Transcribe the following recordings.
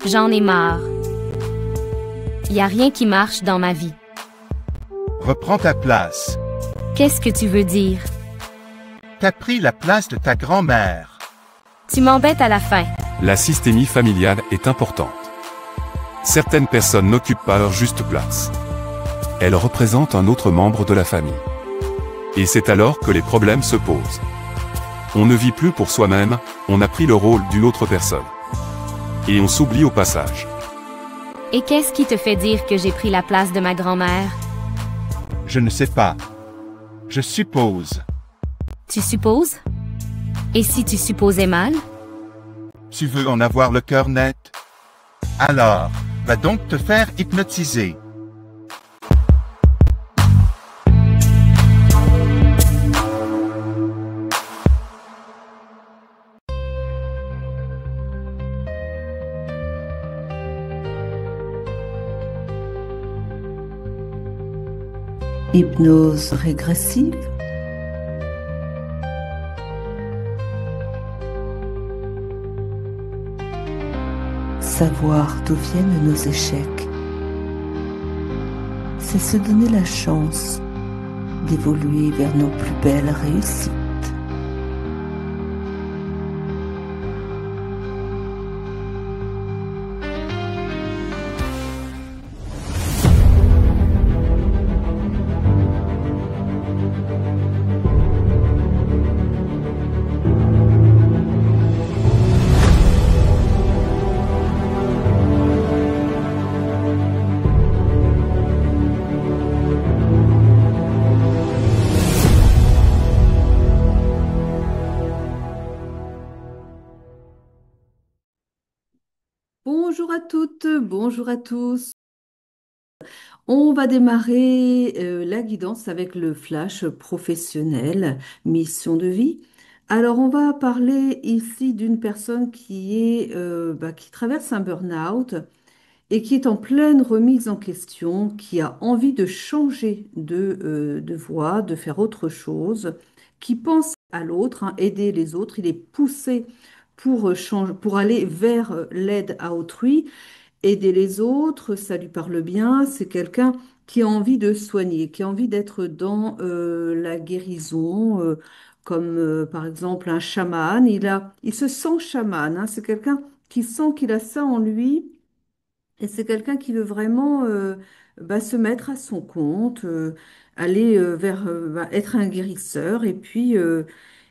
J'en ai marre. Y a rien qui marche dans ma vie. Reprends ta place. Qu'est-ce que tu veux dire? T'as pris la place de ta grand-mère. Tu m'embêtes à la fin. La systémie familiale est importante. Certaines personnes n'occupent pas leur juste place. Elles représentent un autre membre de la famille. Et c'est alors que les problèmes se posent. On ne vit plus pour soi-même, on a pris le rôle d'une autre personne. Et on s'oublie au passage. Et qu'est-ce qui te fait dire que j'ai pris la place de ma grand-mère? Je ne sais pas. Je suppose. Tu supposes? Et si tu supposais mal? Tu veux en avoir le cœur net? Alors, va donc te faire hypnotiser. Hypnose régressive. Savoir d'où viennent nos échecs, c'est se donner la chance d'évoluer vers nos plus belles réussites. Bonjour à toutes, bonjour à tous. On va démarrer la guidance avec le flash professionnel, mission de vie. Alors, on va parler ici d'une personne qui traverse un burn-out et qui est en pleine remise en question, qui a envie de changer de voie, de faire autre chose, qui pense à l'autre, hein, aider les autres. Il est poussé pour aller vers l'aide à autrui. Aider les autres, ça lui parle bien. C'est quelqu'un qui a envie de soigner, qui a envie d'être dans la guérison, comme par exemple un chaman. Il se sent chaman, hein. C'est quelqu'un qui sent qu'il a ça en lui et c'est quelqu'un qui veut vraiment se mettre à son compte, aller être un guérisseur. Et puis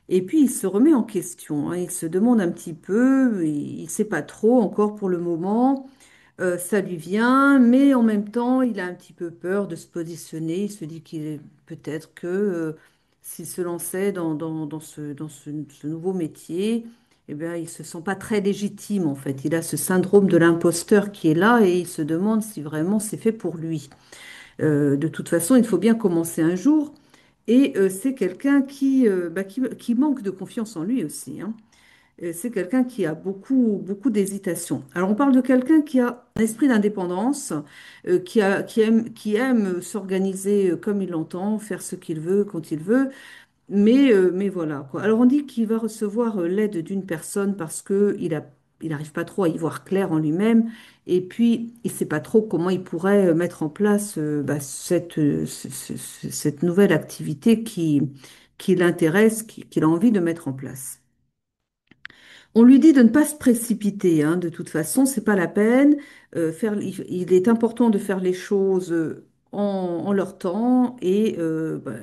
il se remet en question, hein. Il se demande un petit peu, il ne sait pas trop encore pour le moment. Ça lui vient, mais en même temps, il a un petit peu peur de se positionner. Il se dit qu'il est peut-être que s'il se lançait dans ce nouveau métier, eh bien, il se sent pas très légitime en fait. Il a ce syndrome de l'imposteur qui est là et il se demande si vraiment c'est fait pour lui. De toute façon, il faut bien commencer un jour. Et c'est quelqu'un qui manque de confiance en lui aussi, hein. C'est quelqu'un qui a beaucoup, beaucoup d'hésitation. Alors, on parle de quelqu'un qui a un esprit d'indépendance, qui aime s'organiser comme il l'entend, faire ce qu'il veut quand il veut, mais voilà, quoi. Alors, on dit qu'il va recevoir l'aide d'une personne parce il n'arrive pas trop à y voir clair en lui-même, et puis il ne sait pas trop comment il pourrait mettre en place cette nouvelle activité qui l'intéresse, qu'il a envie de mettre en place. On lui dit de ne pas se précipiter, hein. De toute façon, c'est pas la peine. Il est important de faire les choses en leur temps et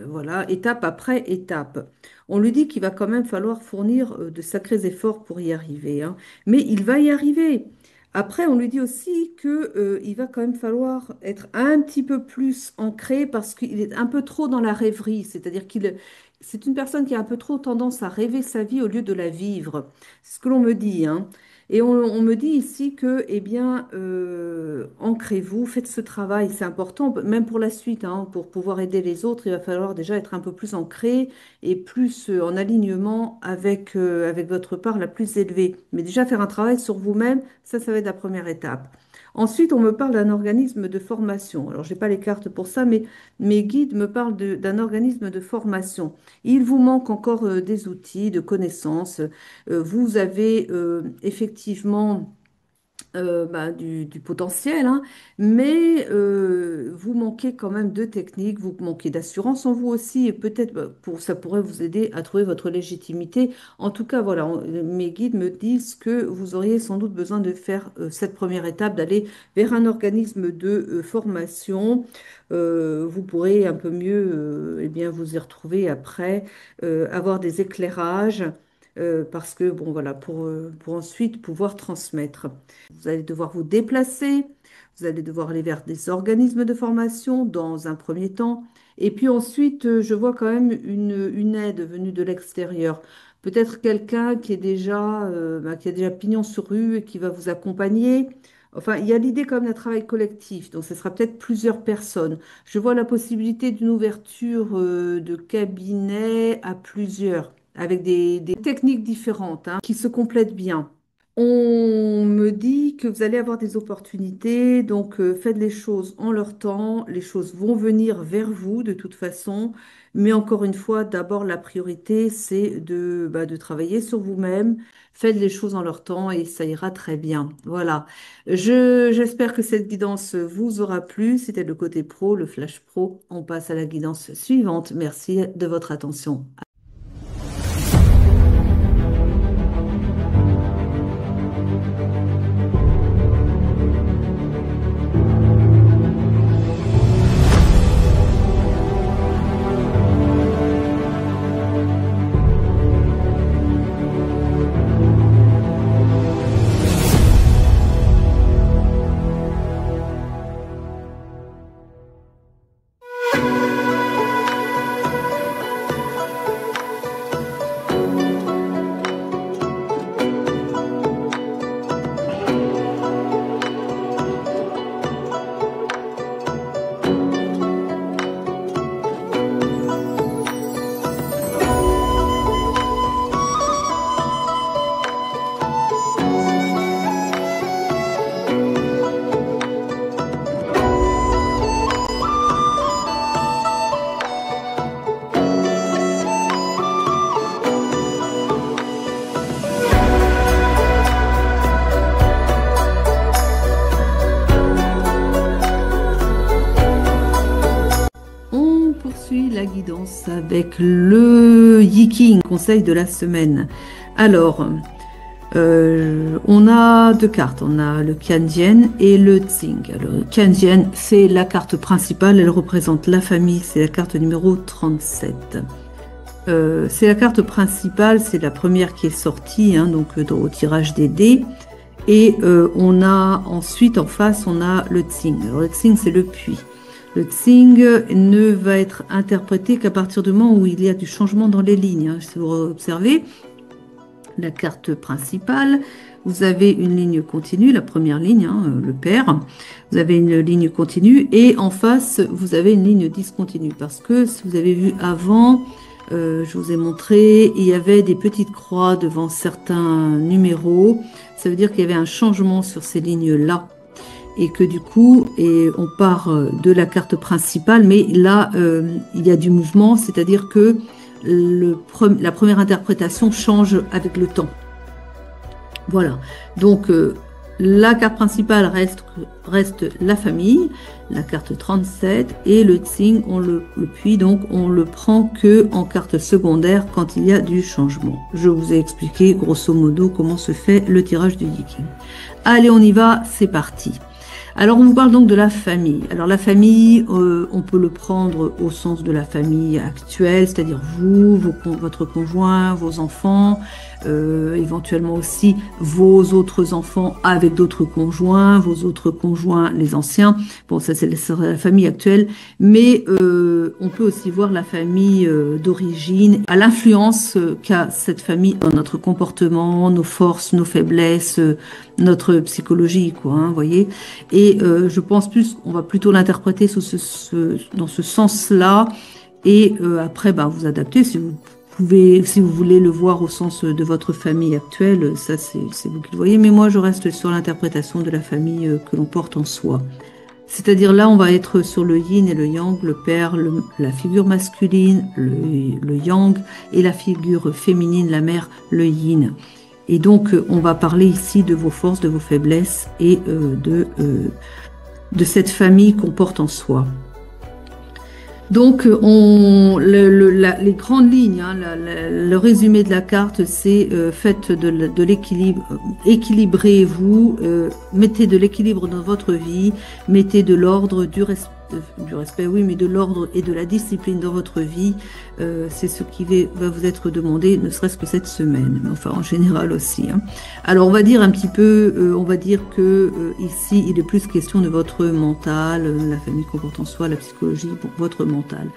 voilà, étape après étape. On lui dit qu'il va quand même falloir fournir de sacrés efforts pour y arriver, hein. Mais il va y arriver. Après, on lui dit aussi il va quand même falloir être un petit peu plus ancré parce qu'il est un peu trop dans la rêverie, c'est-à-dire c'est une personne qui a un peu trop tendance à rêver sa vie au lieu de la vivre. C'est ce que l'on me dit, hein. Et on me dit ici que, eh bien, ancrez-vous, faites ce travail, c'est important, même pour la suite, hein. Pour pouvoir aider les autres, il va falloir déjà être un peu plus ancré et plus en alignement avec votre part la plus élevée. Mais déjà faire un travail sur vous-même, ça va être la première étape. Ensuite, on me parle d'un organisme de formation. Alors, je n'ai pas les cartes pour ça, mais mes guides me parlent d'un organisme de formation. Il vous manque encore des outils, de connaissances. Vous avez effectivement du potentiel, hein, mais vous manquez quand même de technique, vous manquez d'assurance en vous aussi, et peut-être ça pourrait vous aider à trouver votre légitimité. En tout cas, voilà, mes guides me disent que vous auriez sans doute besoin de faire cette première étape, d'aller vers un organisme de formation. Vous pourrez un peu mieux eh bien, vous y retrouver après, avoir des éclairages. Parce que, bon, voilà, pour ensuite pouvoir transmettre. Vous allez devoir vous déplacer, vous allez devoir aller vers des organismes de formation dans un premier temps. Et puis ensuite, je vois quand même une aide venue de l'extérieur. Peut-être quelqu'un qui a déjà pignon sur rue et qui va vous accompagner. Enfin, il y a l'idée quand même d'un travail collectif, donc ce sera peut-être plusieurs personnes. Je vois la possibilité d'une ouverture de cabinet à plusieurs, avec des techniques différentes, hein, qui se complètent bien. On me dit que vous allez avoir des opportunités, donc faites les choses en leur temps, les choses vont venir vers vous de toute façon, mais encore une fois, d'abord la priorité, c'est de travailler sur vous-même, faites les choses en leur temps et ça ira très bien. Voilà. J'espère que cette guidance vous aura plu. C'était le côté pro, le flash pro. On passe à la guidance suivante. Merci de votre attention. On poursuit la guidance avec le Yiking, conseil de la semaine. Alors, on a deux cartes. On a le Qianjian et le Tsing. Alors, le Qianjian, c'est la carte principale. Elle représente la famille. C'est la carte numéro 37. C'est la carte principale. C'est la première qui est sortie, hein, donc au tirage des dés. Et on a ensuite, en face, on a le Tsing. Alors, le Tsing, c'est le puits. Le Tsing ne va être interprété qu'à partir du moment où il y a du changement dans les lignes, hein. Si vous observez la carte principale, vous avez une ligne continue, la première ligne, hein, le père. Vous avez une ligne continue et en face, vous avez une ligne discontinue. Parce que si vous avez vu avant, je vous ai montré, il y avait des petites croix devant certains numéros. Ça veut dire qu'il y avait un changement sur ces lignes-là. Et que du coup, on part de la carte principale, mais là, il y a du mouvement, c'est-à-dire que la première interprétation change avec le temps. Voilà, donc la carte principale reste la famille, la carte 37, et le Tsing, le puits, donc on le prend que en carte secondaire quand il y a du changement. Je vous ai expliqué grosso modo comment se fait le tirage du Yiking. Allez, on y va, c'est parti. Alors, on vous parle donc de la famille. Alors, la famille, on peut le prendre au sens de la famille actuelle, c'est-à-dire vous, votre conjoint, vos enfants, éventuellement aussi vos autres enfants avec d'autres conjoints, vos autres conjoints, les anciens. Bon, ça, c'est la famille actuelle. Mais on peut aussi voir la famille d'origine, à l'influence qu'a cette famille dans notre comportement, nos forces, nos faiblesses, notre psychologie, quoi, hein, voyez. Et je pense on va plutôt l'interpréter dans ce sens-là. Et après, vous adaptez si vous voulez le voir au sens de votre famille actuelle, ça c'est vous qui le voyez. Mais moi, je reste sur l'interprétation de la famille que l'on porte en soi. C'est-à-dire là, on va être sur le yin et le yang, le père, la figure masculine, le yang, et la figure féminine, la mère, le yin. Et donc, on va parler ici de vos forces, de vos faiblesses et de cette famille qu'on porte en soi. Donc, les grandes lignes, hein, le résumé de la carte, c'est faites de l'équilibre, équilibrez-vous, mettez de l'équilibre dans votre vie, mettez de l'ordre, du respect, oui, mais de l'ordre et de la discipline dans votre vie. C'est ce qui va vous être demandé, ne serait-ce que cette semaine, mais enfin en général aussi. Hein. Alors, on va dire un petit peu, on va dire que ici, il est plus question de votre mental, la famille qu'on porte en soi, la psychologie, pour votre mental.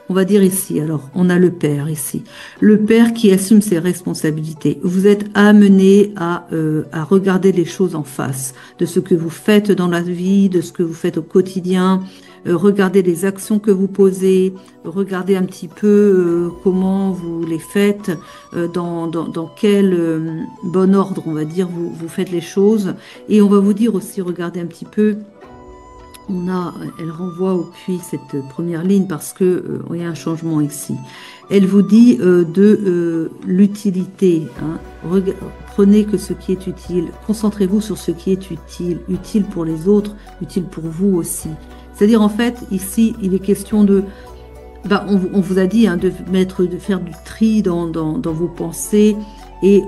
On va dire ici, alors, on a le père ici. Le père qui assume ses responsabilités. Vous êtes amené à regarder les choses en face, de ce que vous faites dans la vie, de ce que vous faites au quotidien. Regardez les actions que vous posez, regardez un petit peu comment vous les faites, dans quel bon ordre, on va dire, vous faites les choses. Et on va vous dire aussi, regardez un petit peu, elle renvoie au puits, cette première ligne, parce que il y a un changement ici. Elle vous dit de l'utilité. Hein. Prenez que ce qui est utile. Concentrez-vous sur ce qui est utile. Utile pour les autres, utile pour vous aussi. C'est-à-dire, en fait, ici, il est question de... on vous a dit hein, de faire du tri dans vos pensées et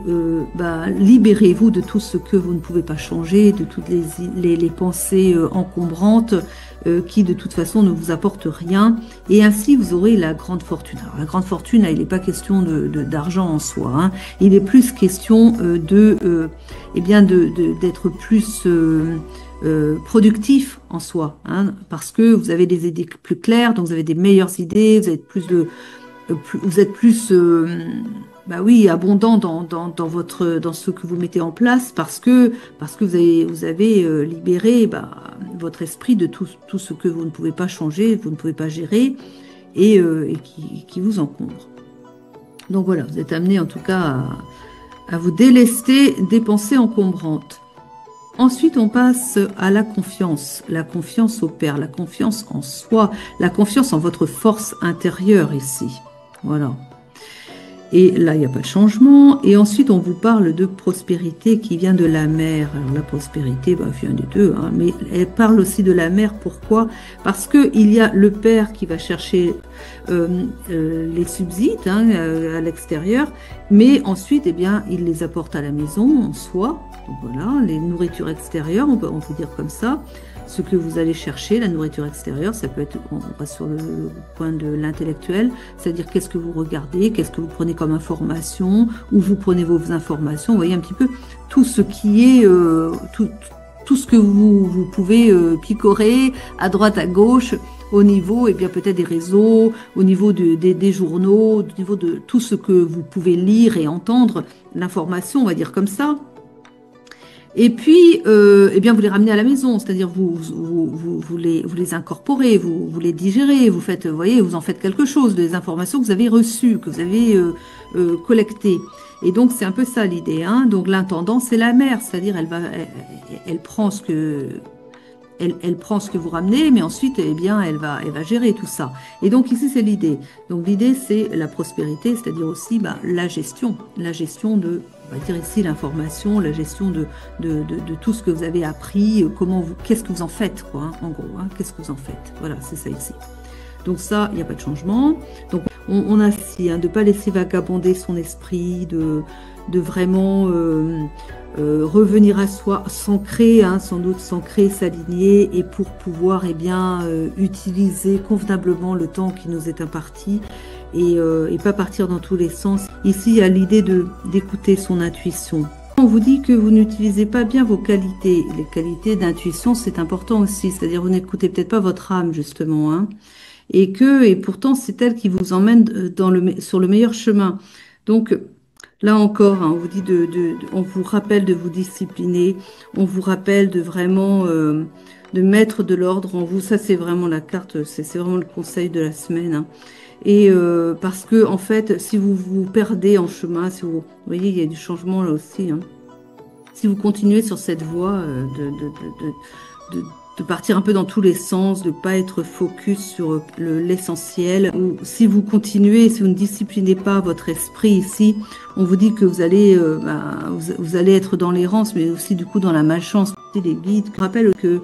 libérez-vous de tout ce que vous ne pouvez pas changer, de toutes les pensées encombrantes qui, de toute façon, ne vous apportent rien. Et ainsi, vous aurez la grande fortune. Alors, la grande fortune, il n'est pas question d'argent en soi. Hein. Il est plus question d'être plus... productif en soi, hein, parce que vous avez des idées plus claires, donc vous avez des meilleures idées, vous êtes plus abondant dans ce que vous mettez en place, parce que vous avez libéré votre esprit de tout ce que vous ne pouvez pas changer, vous ne pouvez pas gérer et qui vous encombre. Donc voilà, vous êtes amené en tout cas à vous délester des pensées encombrantes. Ensuite, on passe à la confiance au Père, la confiance en soi, la confiance en votre force intérieure ici. Voilà. Et là, il n'y a pas de changement. Et ensuite, on vous parle de prospérité qui vient de la mer. Alors, la prospérité vient des deux, hein, mais elle parle aussi de la mer. Pourquoi? Parce qu'il y a le Père qui va chercher les subsides hein, à l'extérieur, mais ensuite, il les apporte à la maison, en soi. Donc voilà, les nourritures extérieures, on peut dire comme ça. Ce que vous allez chercher, la nourriture extérieure, ça peut être, on va sur le point de l'intellectuel, c'est-à-dire qu'est-ce que vous regardez, qu'est-ce que vous prenez comme information, où vous prenez vos informations, vous voyez un petit peu tout ce qui est, tout ce que vous pouvez picorer à droite, à gauche, au niveau, peut-être des réseaux, au niveau des journaux, au niveau de tout ce que vous pouvez lire et entendre, l'information, on va dire comme ça. Et puis, vous les ramenez à la maison, c'est-à-dire vous les incorporez, vous les digérez, vous en faites quelque chose des informations que vous avez reçues, que vous avez collectées. Et donc, c'est un peu ça l'idée. Hein. Donc, l'intendant, c'est la mère, c'est-à-dire elle prend ce que... Elle prend ce que vous ramenez, mais ensuite, elle va gérer tout ça. Et donc, ici, c'est l'idée. Donc, l'idée, c'est la prospérité, c'est-à-dire aussi la gestion de, on va dire ici, l'information, la gestion de tout ce que vous avez appris, qu'est-ce que vous en faites, quoi, hein, en gros, hein, qu'est-ce que vous en faites. Voilà, c'est ça ici. Donc ça, il n'y a pas de changement. Donc, on a ici, hein, de ne pas laisser vagabonder son esprit, de vraiment... revenir à soi, s'ancrer, hein, sans doute s'ancrer, s'aligner, et pour pouvoir utiliser convenablement le temps qui nous est imparti et pas partir dans tous les sens. Ici, il y a l'idée d'écouter son intuition. On vous dit que vous n'utilisez pas bien vos qualités. Les qualités d'intuition, c'est important aussi, c'est-à-dire vous n'écoutez peut-être pas votre âme, justement, hein, et pourtant, c'est elle qui vous emmène sur le meilleur chemin. Donc, là encore, hein, on vous dit on vous rappelle de vous discipliner, on vous rappelle de vraiment de mettre de l'ordre en vous. Ça, c'est vraiment la carte, c'est vraiment le conseil de la semaine. Hein. Et parce que en fait, si vous vous perdez en chemin, vous voyez, il y a du changement là aussi. Hein. Si vous continuez sur cette voie de partir un peu dans tous les sens, de pas être focus sur l'essentiel. Ou si vous continuez, si vous ne disciplinez pas votre esprit ici, on vous dit que vous allez, vous allez être dans l'errance, mais aussi du coup dans la malchance. Les guides rappellent que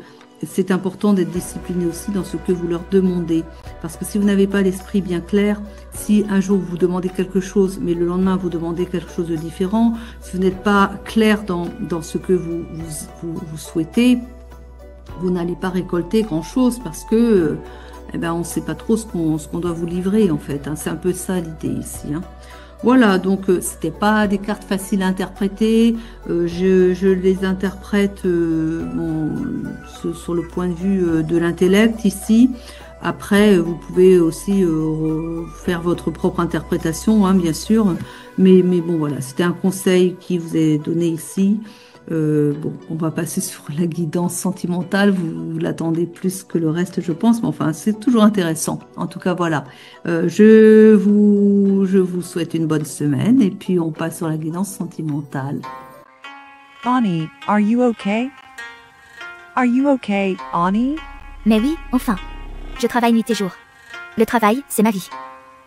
c'est important d'être discipliné aussi dans ce que vous leur demandez. Parce que si vous n'avez pas l'esprit bien clair, si un jour vous demandez quelque chose, mais le lendemain vous demandez quelque chose de différent, si vous n'êtes pas clair dans ce que vous souhaitez, vous n'allez pas récolter grand-chose parce que on ne sait pas trop ce qu'on doit vous livrer en fait. Hein. C'est un peu ça l'idée ici. Hein. Voilà, donc c'était pas des cartes faciles à interpréter. Je les interprète sur le point de vue de l'intellect ici. Après, vous pouvez aussi faire votre propre interprétation, hein, bien sûr. Mais bon, voilà, c'était un conseil qui vous est donné ici. Bon, on va passer sur la guidance sentimentale. Vous l'attendez plus que le reste, je pense. Mais enfin, c'est toujours intéressant. En tout cas, voilà. Je vous souhaite une bonne semaine. Et puis, on passe sur la guidance sentimentale. Annie, are you okay? Are you okay, Annie? Mais oui, enfin. Je travaille nuit et jour. Le travail, c'est ma vie.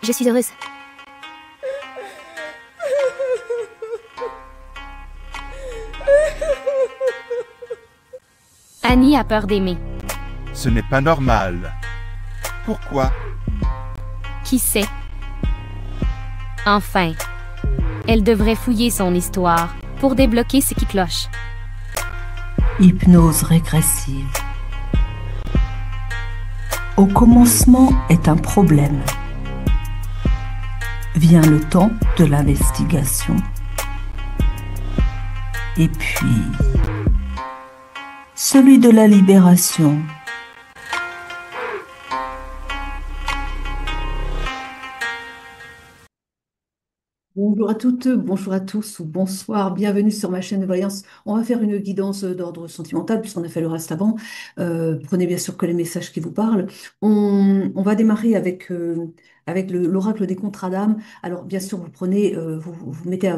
Je suis heureuse. Annie a peur d'aimer. Ce n'est pas normal. Pourquoi? Qui sait? Enfin, elle devrait fouiller son histoire pour débloquer ce qui cloche. Hypnose régressive. Au commencement est un problème. Vient le temps de l'investigation. Et puis, celui de la libération. Bonjour à toutes, bonjour à tous ou bonsoir, bienvenue sur ma chaîne de voyance. On va faire une guidance d'ordre sentimental puisqu'on a fait le reste avant. Prenez bien sûr que les messages qui vous parlent. On va démarrer avec l'oracle des contrats d'âme. Alors bien sûr, vous prenez, vous mettez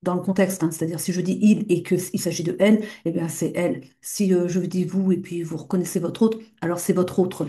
dans le contexte, hein, c'est-à-dire si je dis il et qu'il s'agit de elle, eh bien c'est elle. Si je vous dis vous et puis vous reconnaissez votre autre, alors c'est votre autre.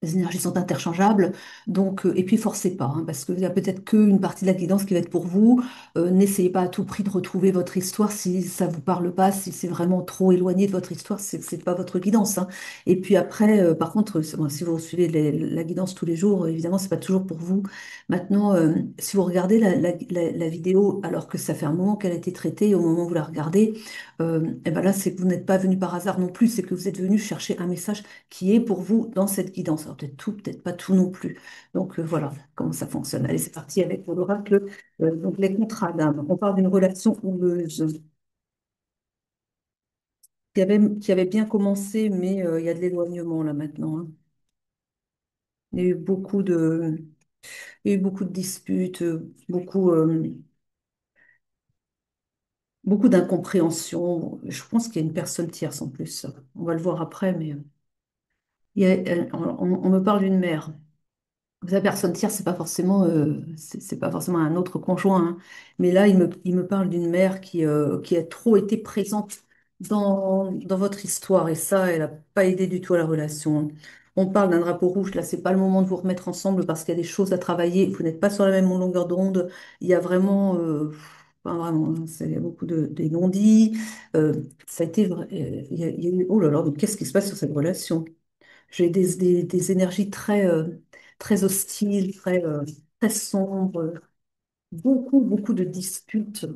Les énergies sont interchangeables, donc et puis forcez pas, hein, parce qu'il y a peut-être qu'une partie de la guidance qui va être pour vous. N'essayez pas à tout prix de retrouver votre histoire si ça vous parle pas, si c'est vraiment trop éloigné de votre histoire, c'est pas votre guidance. Hein. Et puis après, par contre, bon, si vous suivez la guidance tous les jours, évidemment, c'est pas toujours pour vous. Maintenant, si vous regardez la vidéo, alors que ça fait un moment qu'elle a été traitée, au moment où vous la regardez, et ben là, c'est que vous n'êtes pas venu par hasard non plus, c'est que vous êtes venu chercher un message qui est pour vous dans cette guidance. Alors peut-être tout, peut-être pas tout non plus. Donc voilà comment ça fonctionne. Allez, c'est parti avec l'oracle. Donc les contrats d'âme. On parle d'une relation houleuse qui avait bien commencé, mais il y a de l'éloignement là maintenant. Hein. Il y a eu il y a eu beaucoup de disputes, beaucoup d'incompréhension. Je pense qu'il y a une personne tierce en plus. On va le voir après, mais on me parle d'une mère. La personne tierce, c'est pas forcément un autre conjoint, hein. Mais là, il me parle d'une mère qui a trop été présente dans votre histoire, et ça, elle n'a pas aidé du tout à la relation. Hein. On parle d'un drapeau rouge, là, c'est pas le moment de vous remettre ensemble parce qu'il y a des choses à travailler, vous n'êtes pas sur la même longueur d'onde, il y a vraiment, enfin, vraiment, hein, il y a beaucoup de non-dits, ça a été, il y a eu, oh là là, mais qu'est-ce qui se passe sur cette relation? J'ai des énergies très hostiles, très sombres, beaucoup de disputes.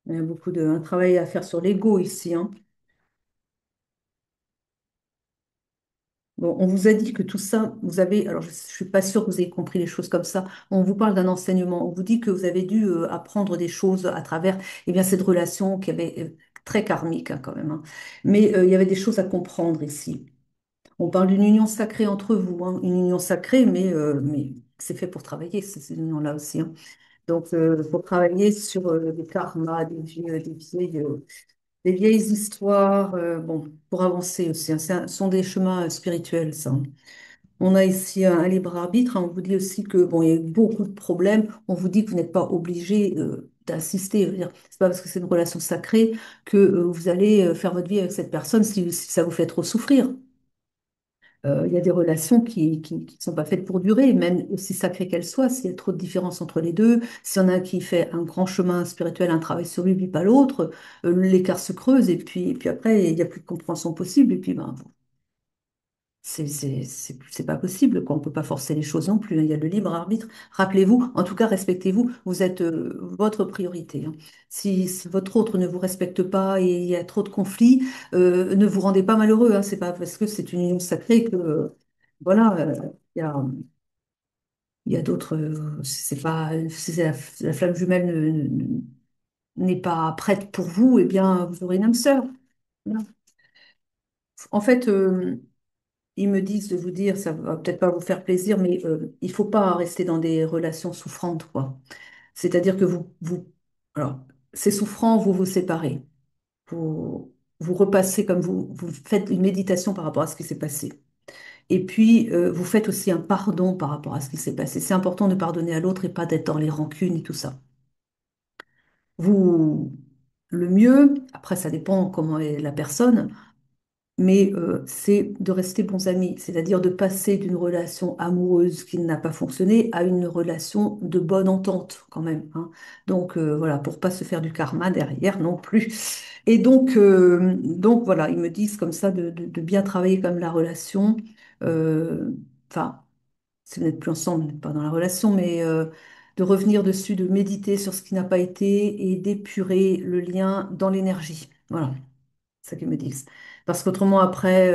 Il y a un travail à faire sur l'ego ici. Hein. Bon, on vous a dit que tout ça, alors je ne suis pas sûre que vous ayez compris les choses comme ça. On vous parle d'un enseignement. On vous dit que vous avez dû apprendre des choses à travers cette relation qui avait très karmique hein, quand même. Hein. Mais il y avait des choses à comprendre ici. On parle d'une union sacrée entre vous, hein, une union sacrée, mais c'est fait pour travailler, cette union-là aussi. Hein. Donc, pour travailler sur des karmas, des vieilles histoires, bon, pour avancer aussi. Hein. Ce sont des chemins spirituels, ça. Hein. On a ici un libre arbitre. Hein. On vous dit aussi que bon, il y a eu beaucoup de problèmes. On vous dit que vous n'êtes pas obligé. d'insister. Je veux dire, c'est pas parce que c'est une relation sacrée que vous allez faire votre vie avec cette personne si ça vous fait trop souffrir. Il y a des relations qui ne sont pas faites pour durer, même aussi sacrées qu'elles soient. S'il y a trop de différences entre les deux, s'il y en a un qui fait un grand chemin spirituel, un travail sur lui, puis pas l'autre, l'écart se creuse et puis après, il n'y a plus de compréhension possible. Et puis, ben, c'est pas possible, quoi. On ne peut pas forcer les choses non plus, hein. Il y a le libre arbitre. Rappelez-vous, en tout cas, respectez-vous. Vous êtes votre priorité, hein. Si votre autre ne vous respecte pas et il y a trop de conflits, ne vous rendez pas malheureux, hein. C'est pas parce que c'est une union sacrée que, voilà, il y a, il y a d'autres. C'est pas, si la flamme jumelle n'est pas prête pour vous, eh bien, vous aurez une âme sœur. Voilà. En fait, ils me disent de vous dire, ça va peut-être pas vous faire plaisir, mais il faut pas rester dans des relations souffrantes, quoi. C'est-à-dire que alors, c'est souffrant, vous vous séparez. Vous, vous repassez comme vous faites une méditation par rapport à ce qui s'est passé. Et puis, vous faites aussi un pardon par rapport à ce qui s'est passé. C'est important de pardonner à l'autre et pas d'être dans les rancunes et tout ça. Vous, le mieux, après, ça dépend comment est la personne, mais c'est de rester bons amis, c'est-à-dire de passer d'une relation amoureuse qui n'a pas fonctionné à une relation de bonne entente quand même, hein. Donc voilà, pour pas se faire du karma derrière non plus. Et donc voilà, ils me disent comme ça de bien travailler comme la relation. Enfin, si vous n'êtes plus ensemble, vous n'êtes pas dans la relation, mais de revenir dessus, de méditer sur ce qui n'a pas été et d'épurer le lien dans l'énergie. Voilà. C'est ça qu'ils me disent. Parce qu'autrement, après,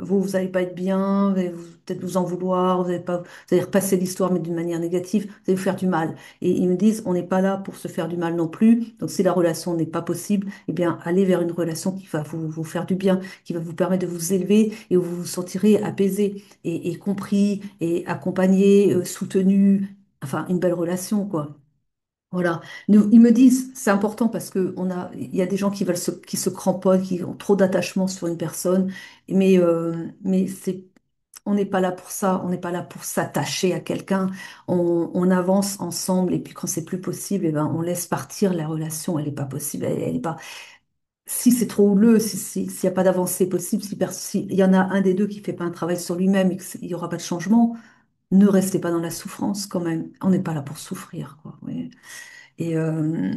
vous n'allez pas être bien, vous allez peut-être vous en vouloir, vous allez repasser l'histoire, mais d'une manière négative, vous allez vous faire du mal. Et ils me disent, on n'est pas là pour se faire du mal non plus. Donc, si la relation n'est pas possible, eh bien, allez vers une relation qui va vous faire du bien, qui va vous permettre de vous élever et où vous vous sentirez apaisé et compris et accompagné, soutenu. Enfin, une belle relation, quoi. Voilà. Ils me disent, c'est important parce que il y a des gens qui se cramponnent, qui ont trop d'attachement sur une personne, mais on n'est pas là pour ça, on n'est pas là pour s'attacher à quelqu'un. On avance ensemble et puis quand c'est plus possible, eh ben, on laisse partir la relation. Elle n'est pas possible, elle est pas. Si c'est trop houleux, s'il n'y a pas d'avancée possible, s'il y en a un des deux qui fait pas un travail sur lui-même et qu'il n'y aura pas de changement, ne restez pas dans la souffrance quand même. On n'est pas là pour souffrir, quoi. Oui. Et, euh,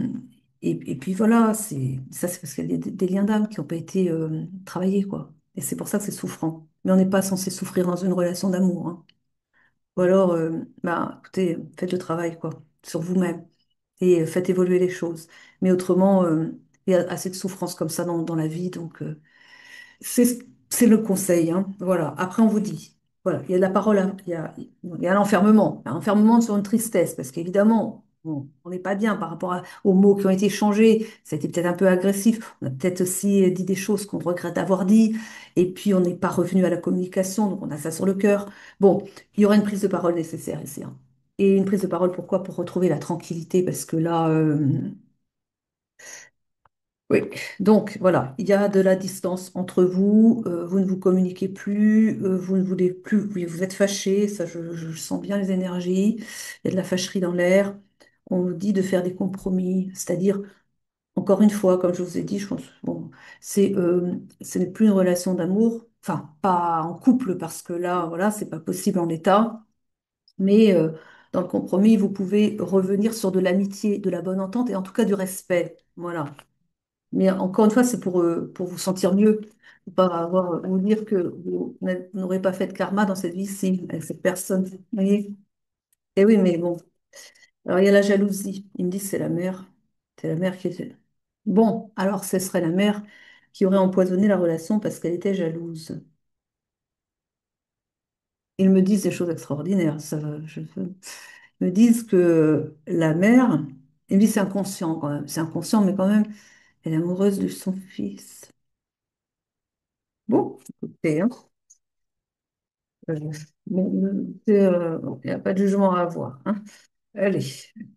et puis voilà, c'est parce qu'il y a des liens d'âme qui n'ont pas été travaillés, quoi. Et c'est pour ça que c'est souffrant. Mais on n'est pas censé souffrir dans une relation d'amour, hein. Ou alors, bah, écoutez, faites le travail, quoi, sur vous-même et faites évoluer les choses. Mais autrement, il y a assez de souffrance comme ça dans la vie, donc c'est, c'est le conseil, hein. Voilà. Après, on vous dit, voilà, il y a de la parole, il y a un enfermement sur une tristesse, parce qu'évidemment, on n'est pas bien par rapport aux mots qui ont été changés. Ça a été peut-être un peu agressif. On a peut-être aussi dit des choses qu'on regrette d'avoir dit. Et puis, on n'est pas revenu à la communication, donc on a ça sur le cœur. Bon, il y aura une prise de parole nécessaire ici, hein. Et une prise de parole, pourquoi? Pour retrouver la tranquillité, parce que là, oui, donc voilà, il y a de la distance entre vous, vous ne vous communiquez plus, vous ne voulez plus, oui, vous êtes fâchés, ça je sens bien les énergies, il y a de la fâcherie dans l'air. On vous dit de faire des compromis, c'est-à-dire, encore une fois, comme je vous ai dit, je pense, bon, ce n'est plus une relation d'amour, enfin, pas en couple, parce que là, voilà, c'est pas possible en l'état, mais dans le compromis, vous pouvez revenir sur de l'amitié, de la bonne entente et en tout cas du respect, voilà. Mais encore une fois, c'est pour vous sentir mieux, pour pas vous dire que vous n'aurez pas fait de karma dans cette vie-ci, avec cette personne. Vous voyez? Et oui, mais bon. Alors, il y a la jalousie. Il me dit c'est la mère. C'est la mère qui était. Bon, alors ce serait la mère qui aurait empoisonné la relation parce qu'elle était jalouse. Ils me disent des choses extraordinaires. Ils me disent que la mère, il me dit c'est inconscient quand même. C'est inconscient, mais quand même, elle est amoureuse de son fils. Bon, écoutez, hein. Euh, il n'y a pas de jugement à avoir, hein. Allez,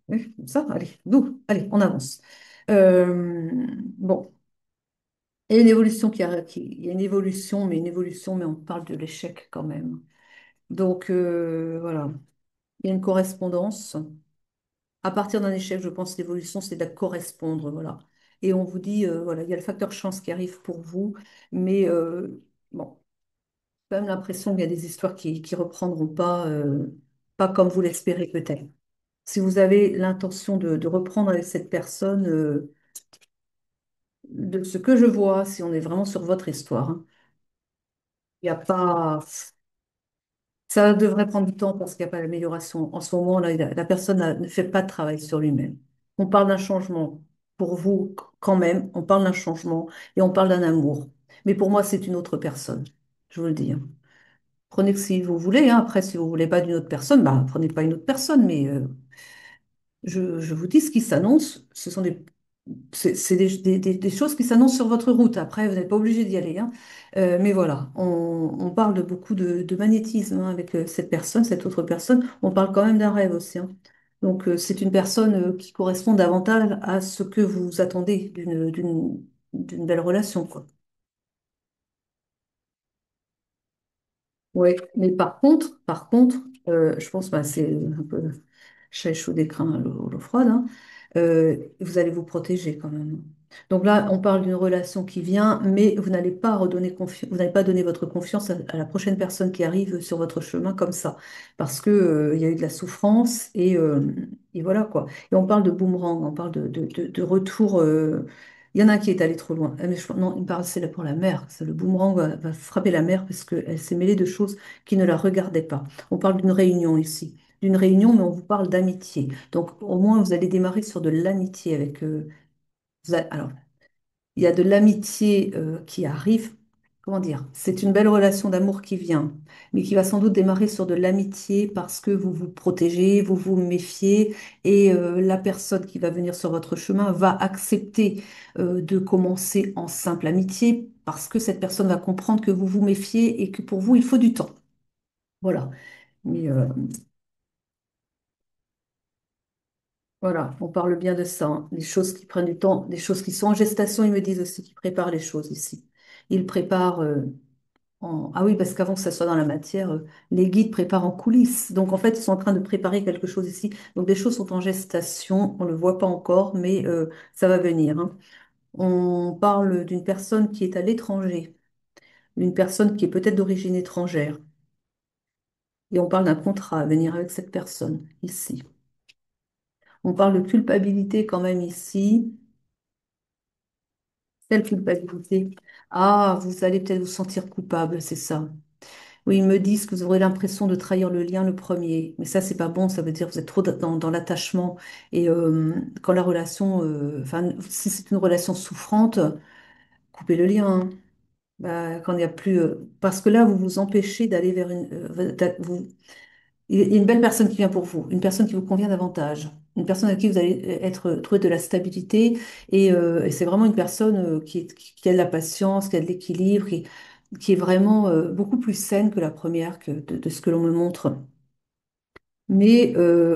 comme ça, allez, doux, allez, on avance. Bon, il y a une évolution il y a une évolution, mais on parle de l'échec quand même. Donc, voilà, il y a une correspondance. À partir d'un échec, je pense que l'évolution, c'est de correspondre, voilà. Et on vous dit, voilà, il y a le facteur chance qui arrive pour vous, mais bon, j'ai quand même l'impression qu'il y a des histoires qui reprendront pas, pas comme vous l'espérez peut-être. Si vous avez l'intention de reprendre avec cette personne, de ce que je vois, si on est vraiment sur votre histoire, hein, il n'y a pas. Ça devrait prendre du temps parce qu'il n'y a pas d'amélioration. En ce moment, là, la personne ne fait pas de travail sur lui-même. On parle d'un changement. Pour vous, quand même, on parle d'un changement et on parle d'un amour. Mais pour moi, c'est une autre personne. Je vous le dis, hein. Prenez que si vous voulez, hein. Après, si vous voulez pas d'une autre personne, bah, prenez pas une autre personne. Mais je vous dis ce qui s'annonce. Ce sont c'est des choses qui s'annoncent sur votre route. Après, vous n'êtes pas obligé d'y aller, hein. Mais voilà, on parle de beaucoup de magnétisme, hein, avec cette personne, cette autre personne. On parle quand même d'un rêve aussi, hein. Donc, c'est une personne qui correspond davantage à ce que vous attendez d'une belle relation, quoi. Oui, mais par contre, je pense, bah, c'est un peu chat chaud des crins, l'eau froide, hein. Vous allez vous protéger quand même. Donc là, on parle d'une relation qui vient, mais vous n'allez pas redonner confiance, vous n'allez pas donner votre confiance à la prochaine personne qui arrive sur votre chemin comme ça, parce que, il y a eu de la souffrance et voilà quoi. Et on parle de boomerang, on parle de retour. Il y en a un qui est allé trop loin. Mais non, il me parle, c'est là pour la mère. C'est le boomerang va frapper la mère parce qu'elle s'est mêlée de choses qui ne la regardaient pas. On parle d'une réunion ici. D'une réunion, mais on vous parle d'amitié. Donc, au moins, vous allez démarrer sur de l'amitié avec. Alors, il y a de l'amitié qui arrive. Comment dire? C'est une belle relation d'amour qui vient, mais qui va sans doute démarrer sur de l'amitié parce que vous vous protégez, vous vous méfiez, et la personne qui va venir sur votre chemin va accepter de commencer en simple amitié parce que cette personne va comprendre que vous vous méfiez et que pour vous, il faut du temps. Voilà. Mais voilà, on parle bien de ça, hein. Des choses qui prennent du temps, des choses qui sont en gestation, ils me disent aussi qu'ils préparent les choses ici. Ils préparent Ah oui, parce qu'avant que ça soit dans la matière, les guides préparent en coulisses. Donc en fait, ils sont en train de préparer quelque chose ici. Donc des choses sont en gestation, on ne le voit pas encore, mais ça va venir, hein. On parle d'une personne qui est à l'étranger, d'une personne qui est peut-être d'origine étrangère. Et on parle d'un contrat à venir avec cette personne ici. On parle de culpabilité quand même ici. Quelle culpabilité? Ah, vous allez peut-être vous sentir coupable, c'est ça. Oui, ils me disent que vous aurez l'impression de trahir le lien le premier. Mais ça, c'est pas bon, ça veut dire que vous êtes trop dans l'attachement. Et quand la relation, enfin, si c'est une relation souffrante, coupez le lien, hein. Bah, quand il n'y a plus. Parce que là, vous vous empêchez d'aller vers une. Il y a une belle personne qui vient pour vous, une personne qui vous convient davantage, une personne avec qui vous allez trouver de la stabilité. Et c'est vraiment une personne qui a de la patience, qui a de l'équilibre, qui est vraiment beaucoup plus saine que la première, de ce que l'on me montre. Mais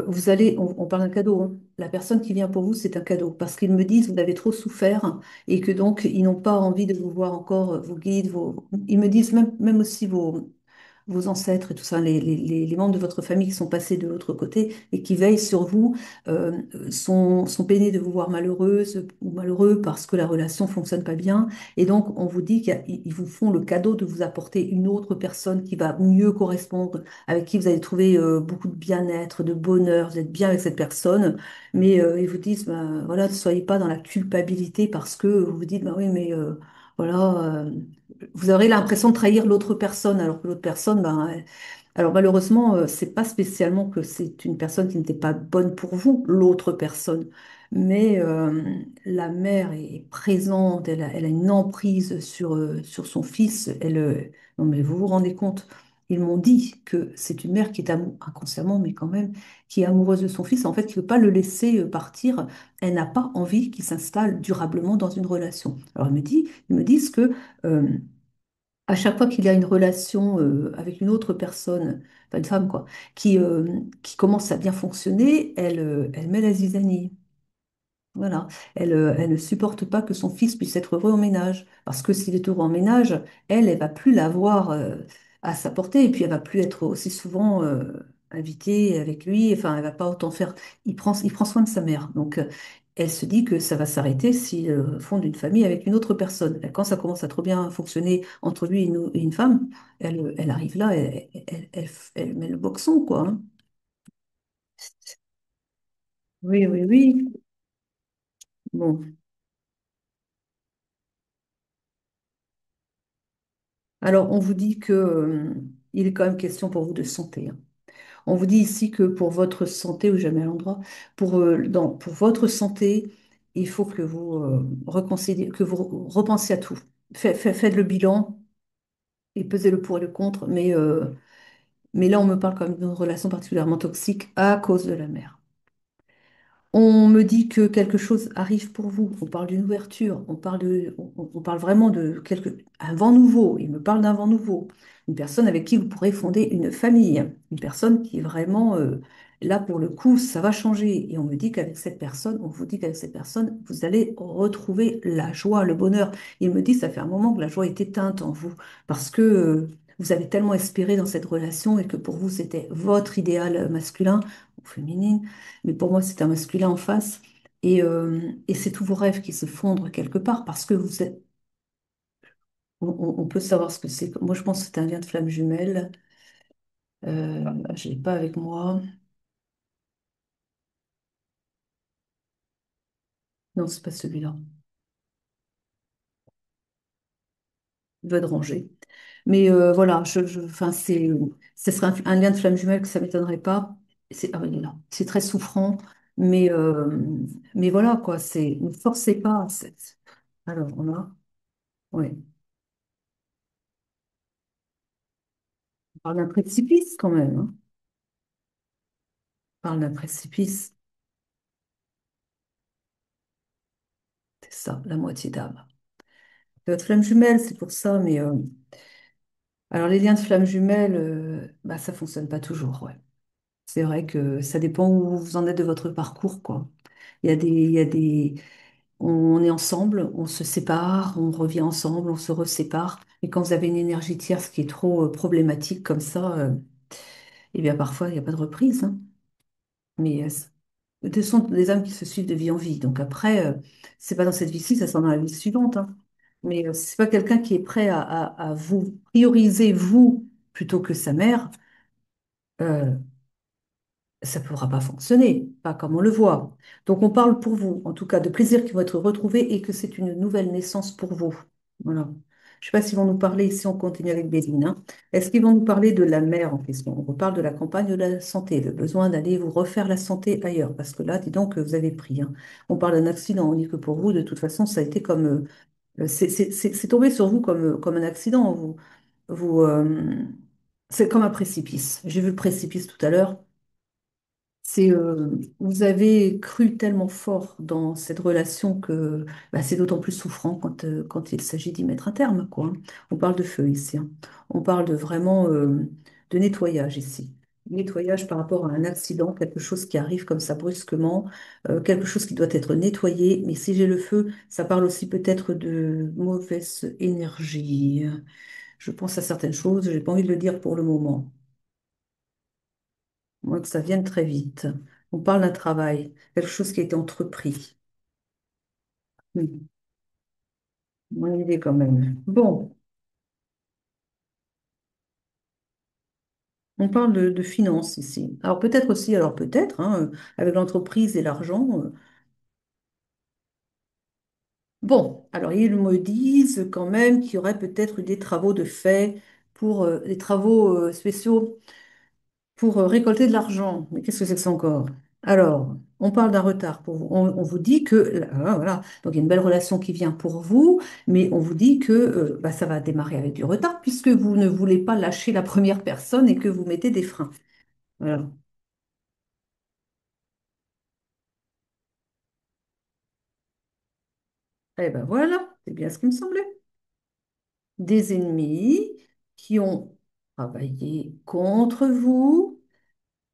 vous allez, on parle d'un cadeau, hein. La personne qui vient pour vous, c'est un cadeau parce qu'ils me disent vous avez trop souffert et que donc ils n'ont pas envie de vous voir encore, vos guides, ils me disent même aussi vos ancêtres et tout ça, les membres de votre famille qui sont passés de l'autre côté et qui veillent sur vous, sont peinés de vous voir malheureuse ou malheureux parce que la relation fonctionne pas bien. Et donc, on vous dit qu'ils vous font le cadeau de vous apporter une autre personne qui va mieux correspondre, avec qui vous allez trouver beaucoup de bien-être, de bonheur, vous êtes bien avec cette personne. Mais ils vous disent, ben, voilà, ne soyez pas dans la culpabilité parce que vous vous dites, ben oui, mais voilà. Vous aurez l'impression de trahir l'autre personne, alors que l'autre personne, ben, alors malheureusement, c'est pas spécialement que c'est une personne qui n'était pas bonne pour vous, l'autre personne, mais la mère est présente, elle a une emprise sur son fils. Non mais vous vous rendez compte, ils m'ont dit que c'est une mère qui est inconsciemment, mais quand même, qui est amoureuse de son fils, en fait, qui ne veut pas le laisser partir. Elle n'a pas envie qu'il s'installe durablement dans une relation. Alors ils me disent que euh, à chaque fois qu'il y a une relation avec une autre personne, enfin une femme quoi, qui commence à bien fonctionner, elle met la zizanie. Voilà. Elle ne supporte pas que son fils puisse être heureux en ménage. Parce que s'il est heureux en ménage, elle va plus l'avoir à sa portée. Et puis elle va plus être aussi souvent. inviter avec lui. Enfin, elle va pas autant faire. Il prend soin de sa mère. Donc, elle se dit que ça va s'arrêter s'il fonde une famille avec une autre personne. Et quand ça commence à trop bien fonctionner entre lui et une femme, elle arrive là, elle met le boxon, quoi. Hein. Oui, oui, oui. Bon. Alors, on vous dit que, il est quand même question pour vous de santé. Hein. On vous dit ici que pour votre santé, ou jamais à l'endroit, pour votre santé, il faut que vous que vous repensiez à tout. Faites le bilan et pesez le pour et le contre, mais là, on me parle quand même d'une relation particulièrement toxique à cause de la mère. On me dit que quelque chose arrive pour vous. On parle d'une ouverture. On parle vraiment de un vent nouveau. Il me parle d'un vent nouveau. Une personne avec qui vous pourrez fonder une famille. Une personne qui est vraiment là pour le coup, ça va changer. Et on me dit qu'avec cette personne, on vous dit qu'avec cette personne, vous allez retrouver la joie, le bonheur. Il me dit, ça fait un moment que la joie est éteinte en vous parce que vous avez tellement espéré dans cette relation et que pour vous, c'était votre idéal masculin ou féminine. Mais pour moi, c'est un masculin en face. Et c'est tous vos rêves qui se fondent quelque part parce que vous êtes. On peut savoir ce que c'est. Moi, je pense que c'est un lien de flamme jumelle. Je ne l'ai pas avec moi. Non, c'est pas celui-là. Il doit être rangé. Mais voilà, enfin, ce serait un lien de flamme jumelle que ça ne m'étonnerait pas. Ah, oui, il est là. C'est très souffrant. Mais, euh, mais voilà, quoi. Ne forcez pas. Alors, on a. Ouais. On parle d'un précipice quand même. Hein. On parle d'un précipice. C'est ça, la moitié d'âme. Votre flamme jumelle, c'est pour ça, mais alors les liens de flamme jumelle, bah, ça fonctionne pas toujours, ouais. C'est vrai que ça dépend où vous en êtes de votre parcours, quoi. Il y a des, on est ensemble, on se sépare, on revient ensemble, on se resépare. Et quand vous avez une énergie tierce qui est trop problématique comme ça, eh bien parfois il n'y a pas de reprise. Hein. Mais ce sont des âmes qui se suivent de vie en vie. Donc après, c'est pas dans cette vie-ci, ça sera dans la vie suivante. Hein. Mais c'est pas quelqu'un qui est prêt à vous prioriser, vous, plutôt que sa mère, euh, ça ne pourra pas fonctionner, pas comme on le voit. Donc on parle pour vous, en tout cas, de plaisirs qui vont être retrouvés et que c'est une nouvelle naissance pour vous. Voilà. Je ne sais pas s'ils vont nous parler, ici on continue avec Béline, hein. Est-ce qu'ils vont nous parler de la mère en question? On reparle de la campagne de la santé, le besoin d'aller vous refaire la santé ailleurs, parce que là, dis donc, vous avez pris. Hein. On parle d'un accident, on dit que pour vous, de toute façon, ça a été comme... c'est tombé sur vous comme un accident. Vous, c'est comme un précipice. J'ai vu le précipice tout à l'heure. Vous avez cru tellement fort dans cette relation que bah, c'est d'autant plus souffrant quand il s'agit d'y mettre un terme, quoi. Hein. On parle de feu ici. Hein. On parle de vraiment de nettoyage ici. Nettoyage par rapport à un accident, quelque chose qui arrive comme ça brusquement, quelque chose qui doit être nettoyé. Mais si j'ai le feu, ça parle aussi peut-être de mauvaise énergie. Je pense à certaines choses, j'ai pas envie de le dire pour le moment. Moi, que ça vienne très vite. On parle d'un travail, quelque chose qui a été entrepris. Oui, bonne idée quand même. Bon, on parle de finances ici. Alors peut-être aussi, alors peut-être, hein, avec l'entreprise et l'argent. Bon, alors ils me disent quand même qu'il y aurait peut-être eu des travaux de fait pour des travaux spéciaux pour récolter de l'argent. Mais qu'est-ce que c'est que ça encore? Alors, on parle d'un retard pour vous. On vous dit que, voilà, donc il y a une belle relation qui vient pour vous, mais on vous dit que bah, ça va démarrer avec du retard puisque vous ne voulez pas lâcher la première personne et que vous mettez des freins. Voilà. Eh ben voilà, c'est bien ce qui me semblait. Des ennemis qui ont travaillé contre vous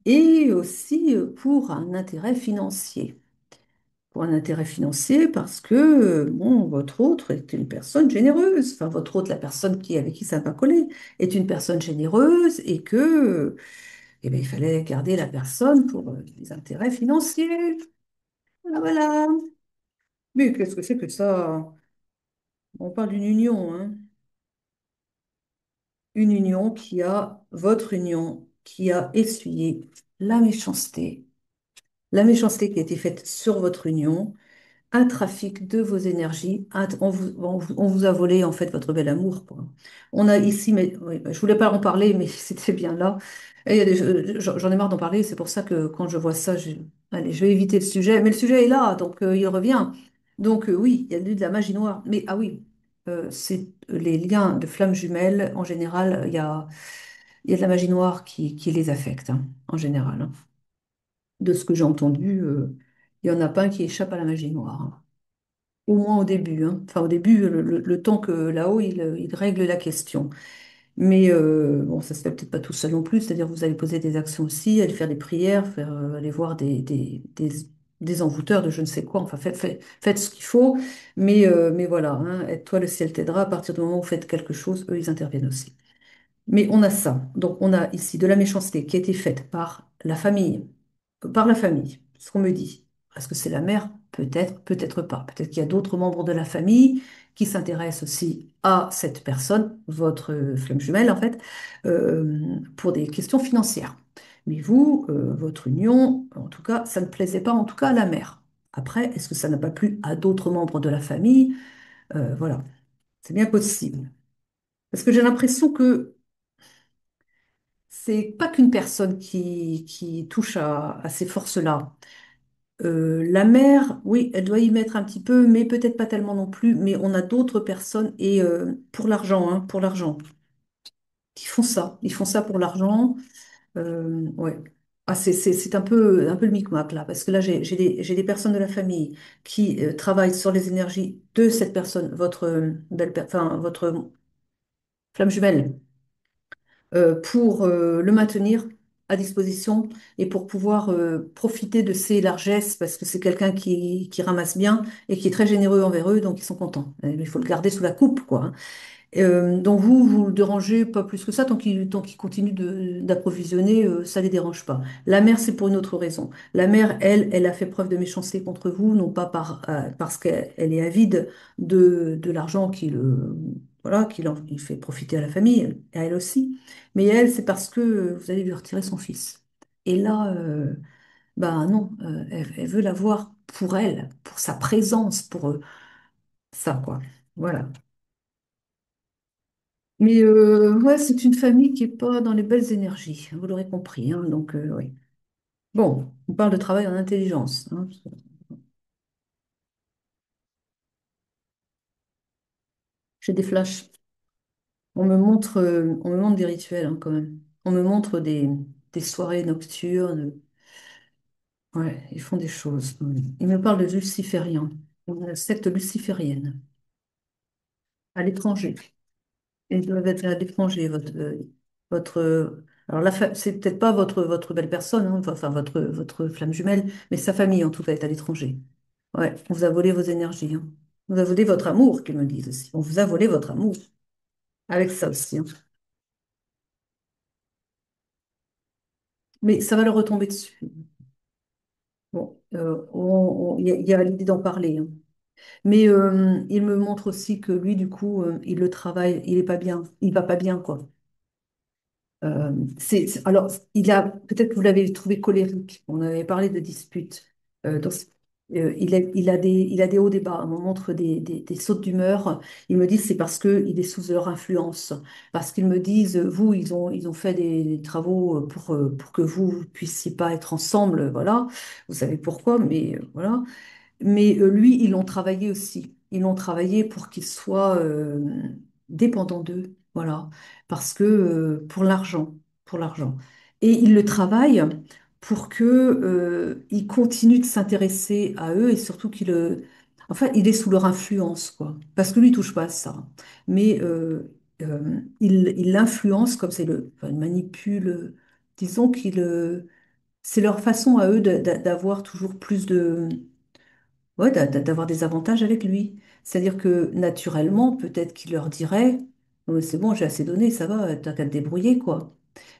et aussi pour un intérêt financier. Pour un intérêt financier parce que bon, votre autre est une personne généreuse. Enfin, votre autre, la personne avec qui ça va coller, est une personne généreuse et que eh bien, il fallait garder la personne pour des intérêts financiers. Voilà, voilà. Mais qu'est-ce que c'est que ça? On parle d'une union, hein. Une union votre union, qui a essuyé la méchanceté. La méchanceté qui a été faite sur votre union, un trafic de vos énergies. On vous a volé en fait votre bel amour, quoi. On a ici, mais oui, je voulais pas en parler, mais c'était bien là. Et il y a j'en ai marre d'en parler. C'est pour ça que quand je vois ça, allez, je vais éviter le sujet. Mais le sujet est là, donc il revient. Donc oui, il y a eu de la magie noire. Mais ah oui, c'est les liens de flammes jumelles. En général, il y a de la magie noire qui les affecte, hein, en général, hein. De ce que j'ai entendu, il n'y en a pas un qui échappe à la magie noire, hein. Au moins au début, hein. Enfin, au début, le temps que là-haut, il règle la question. Mais bon, ça se fait peut-être pas tout seul non plus. C'est-à-dire, vous allez poser des actions aussi, aller faire des prières, aller voir des envoûteurs de je ne sais quoi. Enfin, faites ce qu'il faut. Mais voilà, hein, aide-toi, le ciel t'aidera. À partir du moment où vous faites quelque chose, eux, ils interviennent aussi. Mais on a ça. Donc, on a ici de la méchanceté qui a été faite par la famille. Par la famille, ce qu'on me dit. Est-ce que c'est la mère? Peut-être, peut-être pas. Peut-être qu'il y a d'autres membres de la famille qui s'intéressent aussi à cette personne, votre flamme jumelle en fait, pour des questions financières. Mais vous, votre union, en tout cas, ça ne plaisait pas en tout cas à la mère. Après, est-ce que ça n'a pas plu à d'autres membres de la famille? Voilà, c'est bien possible. Parce que j'ai l'impression que c'est pas qu'une personne qui touche à ces forces-là. La mère, oui, elle doit y mettre un petit peu, mais peut-être pas tellement non plus. Mais on a d'autres personnes, et pour l'argent, hein, pour l'argent, qui font ça. Ils font ça pour l'argent. Ouais. Ah, c'est un peu le micmac là, parce que là, j'ai des personnes de la famille qui travaillent sur les énergies de cette personne, votre enfin, votre flamme jumelle, pour le maintenir à disposition et pour pouvoir profiter de ses largesses, parce que c'est quelqu'un qui ramasse bien et qui est très généreux envers eux, donc ils sont contents. Il faut le garder sous la coupe, quoi, hein. Donc vous le dérangez pas plus que ça, tant qu'il continue d'approvisionner, ça les dérange pas. La mère, c'est pour une autre raison. La mère, elle a fait preuve de méchanceté contre vous, non pas parce qu'elle est avide de l'argent voilà, il fait profiter à la famille, et à elle aussi. Mais elle, c'est parce que vous allez lui retirer son fils. Et là, bah non, elle veut l'avoir pour elle, pour sa présence, pour ça, quoi. Voilà. Mais ouais, c'est une famille qui n'est pas dans les belles énergies, vous l'aurez compris, hein, donc oui. Bon, on parle de travail en intelligence, hein. J'ai des flashs. On me montre des rituels, hein, quand même. On me montre des soirées nocturnes. Ouais, ils font des choses. Ils me parlent de lucifériens, une secte luciférienne, à l'étranger. Ils doivent être à l'étranger, alors c'est peut-être pas votre belle personne, hein, enfin votre flamme jumelle, mais sa famille en tout cas est à l'étranger. Ouais, on vous a volé vos énergies, hein. On vous a volé votre amour, qu'ils me disent aussi. On vous a volé votre amour. Avec ça aussi, hein. Mais ça va leur retomber dessus. Bon, il y a l'idée d'en parler, hein. Mais il me montre aussi que lui, du coup, il le travaille, il est pas bien, il va pas bien, quoi. Alors, peut-être que vous l'avez trouvé colérique. On avait parlé de disputes. Donc, il a des hauts, des bas. On me montre des sautes d'humeur. Ils me disent c'est parce qu'il est sous leur influence. Parce qu'ils me disent, vous, ils ont fait des travaux pour que vous puissiez pas être ensemble. Voilà. Vous savez pourquoi, mais voilà. Mais lui, ils l'ont travaillé aussi. Ils l'ont travaillé pour qu'il soit dépendant d'eux, voilà, parce que pour l'argent, pour l'argent. Et ils le travaillent pour que il continue de s'intéresser à eux et surtout enfin, il est sous leur influence, quoi. Parce que lui, il touche pas à ça. Mais il l'influence comme enfin, il manipule. Disons c'est leur façon à eux d'avoir toujours plus de ouais, d'avoir des avantages avec lui. C'est-à-dire que naturellement, peut-être qu'il leur dirait, c'est bon, j'ai assez donné, ça va, t'as qu'à te débrouiller, quoi.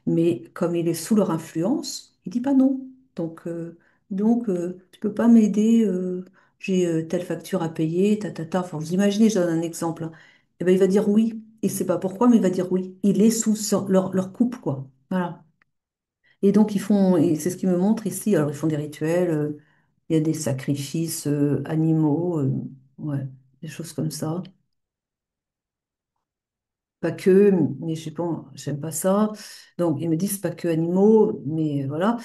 Mais comme il est sous leur influence, il dit pas non. Donc, tu peux pas m'aider, j'ai telle facture à payer, Enfin, vous imaginez, je donne un exemple, hein. Eh ben, il va dire oui. Il sait pas pourquoi, mais il va dire oui. Il est sous leur coupe, quoi. Voilà. Et donc, et c'est ce qu'ils me montrent ici. Alors, ils font des rituels, il y a des sacrifices animaux, ouais, des choses comme ça. Pas que, mais je sais pas, j'aime pas ça. Donc, ils me disent pas que animaux, mais voilà.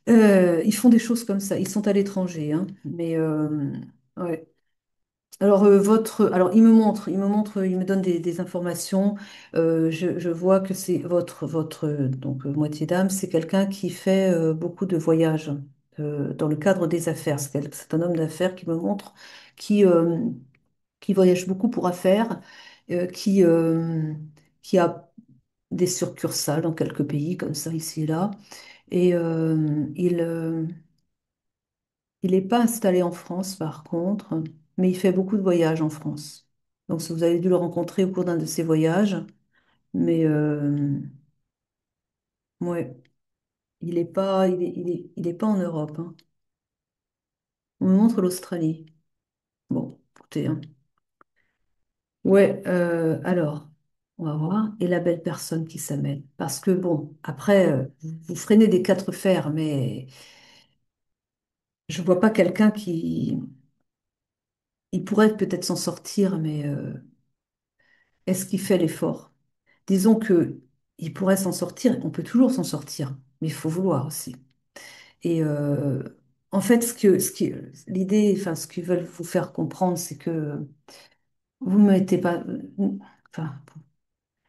Ils font des choses comme ça. Ils sont à l'étranger, hein. Mais ouais. Il me donne des informations. Je vois que c'est votre moitié d'âme, c'est quelqu'un qui fait beaucoup de voyages dans le cadre des affaires. C'est un homme d'affaires qui me montre qui, euh, qui voyage beaucoup pour affaires, qui a des succursales dans quelques pays comme ça, ici et là. Et il n'est pas installé en France, par contre, mais il fait beaucoup de voyages en France. Donc, vous avez dû le rencontrer au cours d'un de ses voyages, mais ouais, il est pas en Europe, hein. On me montre l'Australie. Bon, écoutez, hein. Ouais, alors, on va voir. Et la belle personne qui s'amène. Parce que, bon, après, vous freinez des quatre fers, mais je vois pas quelqu'un qui... Il pourrait peut-être s'en sortir, mais est-ce qu'il fait l'effort? Disons que il pourrait s'en sortir, on peut toujours s'en sortir, mais il faut vouloir aussi. Et en fait, l'idée, enfin, ce qu'ils veulent vous faire comprendre, c'est que vous ne mettez pas... Enfin,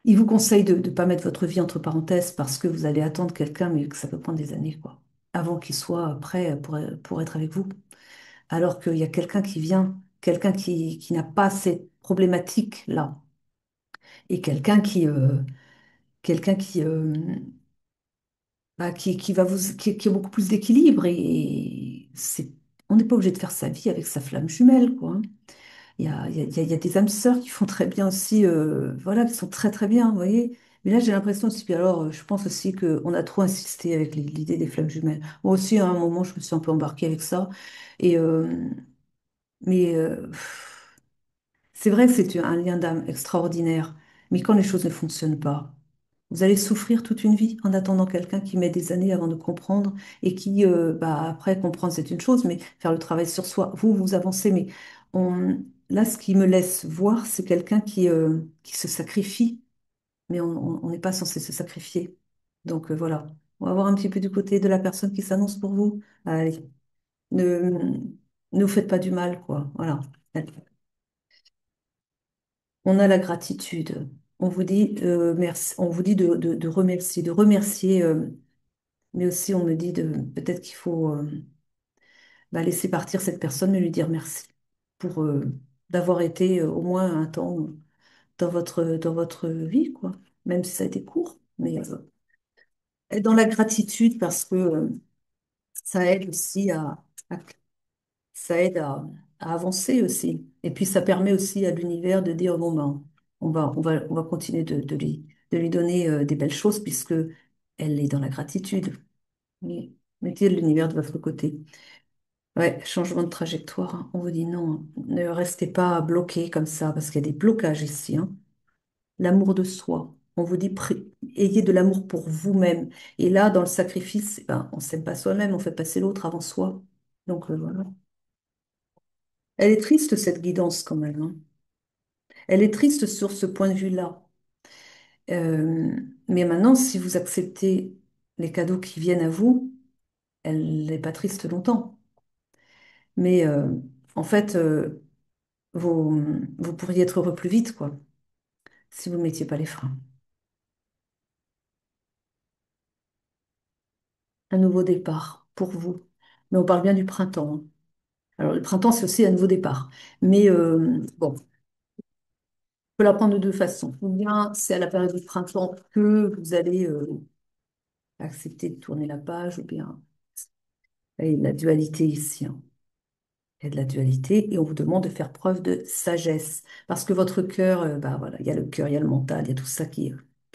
ils vous conseillent de ne pas mettre votre vie entre parenthèses parce que vous allez attendre quelqu'un, mais que ça peut prendre des années, quoi, avant qu'il soit prêt pour être avec vous. Alors qu'il y a quelqu'un qui vient, quelqu'un qui n'a pas ces problématiques-là, et quelqu'un qui va qui a beaucoup plus d'équilibre, et on n'est pas obligé de faire sa vie avec sa flamme jumelle, quoi, hein. Il y a des âmes sœurs qui font très bien aussi, voilà, qui sont très très bien, vous voyez. Mais là, j'ai l'impression aussi, puis alors, je pense aussi qu'on a trop insisté avec l'idée des flammes jumelles. Moi aussi, à un moment, je me suis un peu embarquée avec ça. Et, mais c'est vrai que c'est un lien d'âme extraordinaire. Mais quand les choses ne fonctionnent pas, vous allez souffrir toute une vie en attendant quelqu'un qui met des années avant de comprendre et qui, après, comprendre, c'est une chose, mais faire le travail sur soi, vous avancez. Mais là, ce qui me laisse voir, c'est quelqu'un qui se sacrifie, mais on n'est pas censé se sacrifier. Donc voilà, on va voir un petit peu du côté de la personne qui s'annonce pour vous. Allez, ne, ne vous faites pas du mal, quoi. Voilà. Allez. On a la gratitude. On vous dit merci, on vous dit de remercier, mais aussi on me dit de peut-être qu'il faut laisser partir cette personne et lui dire merci pour d'avoir été au moins un temps dans votre vie, quoi. Même si ça a été court, mais être dans la gratitude parce que ça aide aussi à- ça aide à avancer aussi. Et puis ça permet aussi à l'univers de dire bon ben on va continuer de lui donner des belles choses puisque elle est dans la gratitude. Mais mettez l'univers de votre côté. Ouais, changement de trajectoire, hein. On vous dit non, hein. Ne restez pas bloqué comme ça, parce qu'il y a des blocages ici, hein. L'amour de soi. On vous dit, ayez de l'amour pour vous-même. Et là, dans le sacrifice, on ne s'aime pas soi-même, on fait passer l'autre avant soi. Donc voilà. Elle est triste, cette guidance, quand même, hein. Elle est triste sur ce point de vue-là. Euh, mais maintenant, si vous acceptez les cadeaux qui viennent à vous, elle n'est pas triste longtemps. Mais en fait, vous, vous pourriez être heureux plus vite, quoi, si vous ne mettiez pas les freins. Un nouveau départ pour vous. Mais on parle bien du printemps, hein. Alors, le printemps, c'est aussi un nouveau départ. Mais bon, on peut la prendre de deux façons. Ou bien c'est à la période du printemps que vous allez accepter de tourner la page, ou bien il y a de la dualité ici, hein. Il y a de la dualité et on vous demande de faire preuve de sagesse. Parce que votre cœur, voilà, il y a le cœur, il y a le mental, il y a tout ça qui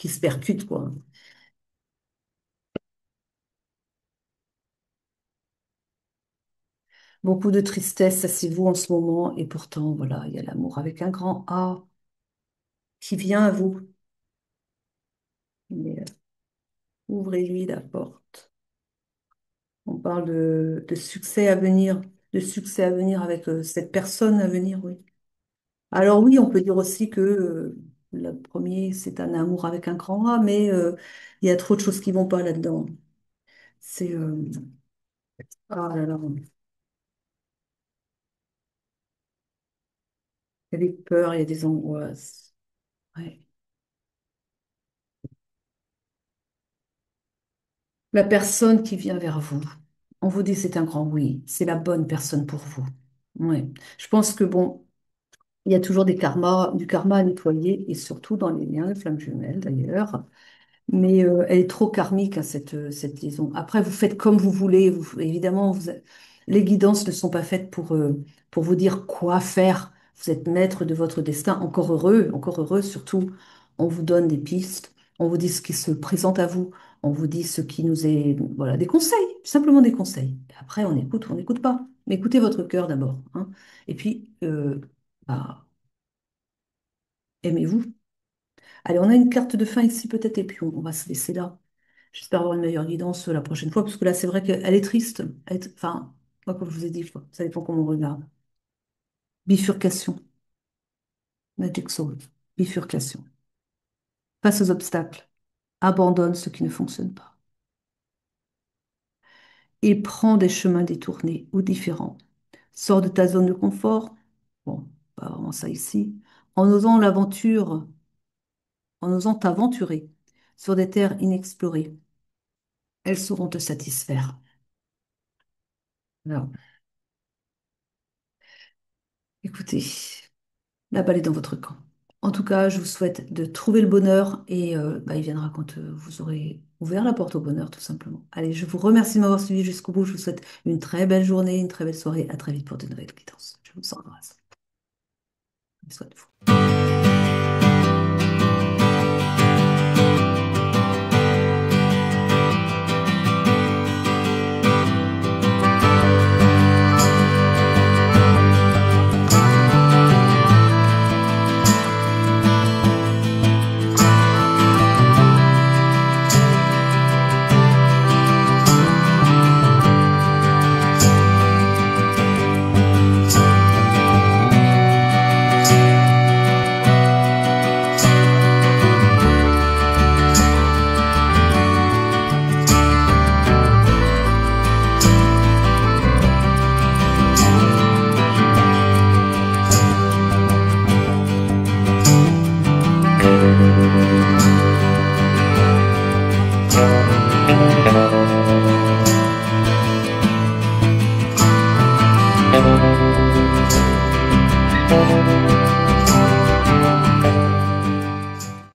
se percute, quoi. Beaucoup de tristesse, ça c'est vous en ce moment, et pourtant, voilà, il y a l'amour avec un grand A qui vient à vous. Mais ouvrez-lui la porte. On parle de succès à venir, de succès à venir avec cette personne à venir, oui. Alors oui, on peut dire aussi que le premier, c'est un amour avec un grand A, mais il y a trop de choses qui vont pas là-dedans. C'est ah là là, il y a des peurs, il y a des angoisses. Ouais. La personne qui vient vers vous, on vous dit c'est un grand oui, c'est la bonne personne pour vous. Ouais. Je pense que bon, il y a toujours du karma à nettoyer, et surtout dans les liens de flammes jumelles d'ailleurs. Mais elle est trop karmique, hein, cette liaison. Après, vous faites comme vous voulez. Évidemment, les guidances ne sont pas faites pour vous dire quoi faire. Vous êtes maître de votre destin. Encore heureux surtout. On vous donne des pistes, on vous dit ce qui se présente à vous, on vous dit ce qui nous est... Voilà, des conseils, simplement des conseils. Et après, on écoute ou on n'écoute pas. Mais écoutez votre cœur d'abord, hein. Et puis, bah, aimez-vous. Allez, on a une carte de fin ici peut-être, et puis on va se laisser là. J'espère avoir une meilleure guidance la prochaine fois, parce que là, c'est vrai qu'elle est triste. Enfin, moi, comme je vous ai dit, ça dépend comment on regarde. Bifurcation, Magic Soul, bifurcation. Face aux obstacles, abandonne ce qui ne fonctionne pas. Et prends des chemins détournés ou différents. Sors de ta zone de confort. Bon, pas vraiment ça ici. En osant l'aventure, en osant t'aventurer sur des terres inexplorées, elles sauront te satisfaire. Alors, écoutez, la balle est dans votre camp. En tout cas, je vous souhaite de trouver le bonheur, et bah, il viendra quand vous aurez ouvert la porte au bonheur, tout simplement. Allez, je vous remercie de m'avoir suivi jusqu'au bout. Je vous souhaite une très belle journée, une très belle soirée. À très vite pour de nouvelles guidances. Je vous embrasse. Prenez soin de vous. Thank you.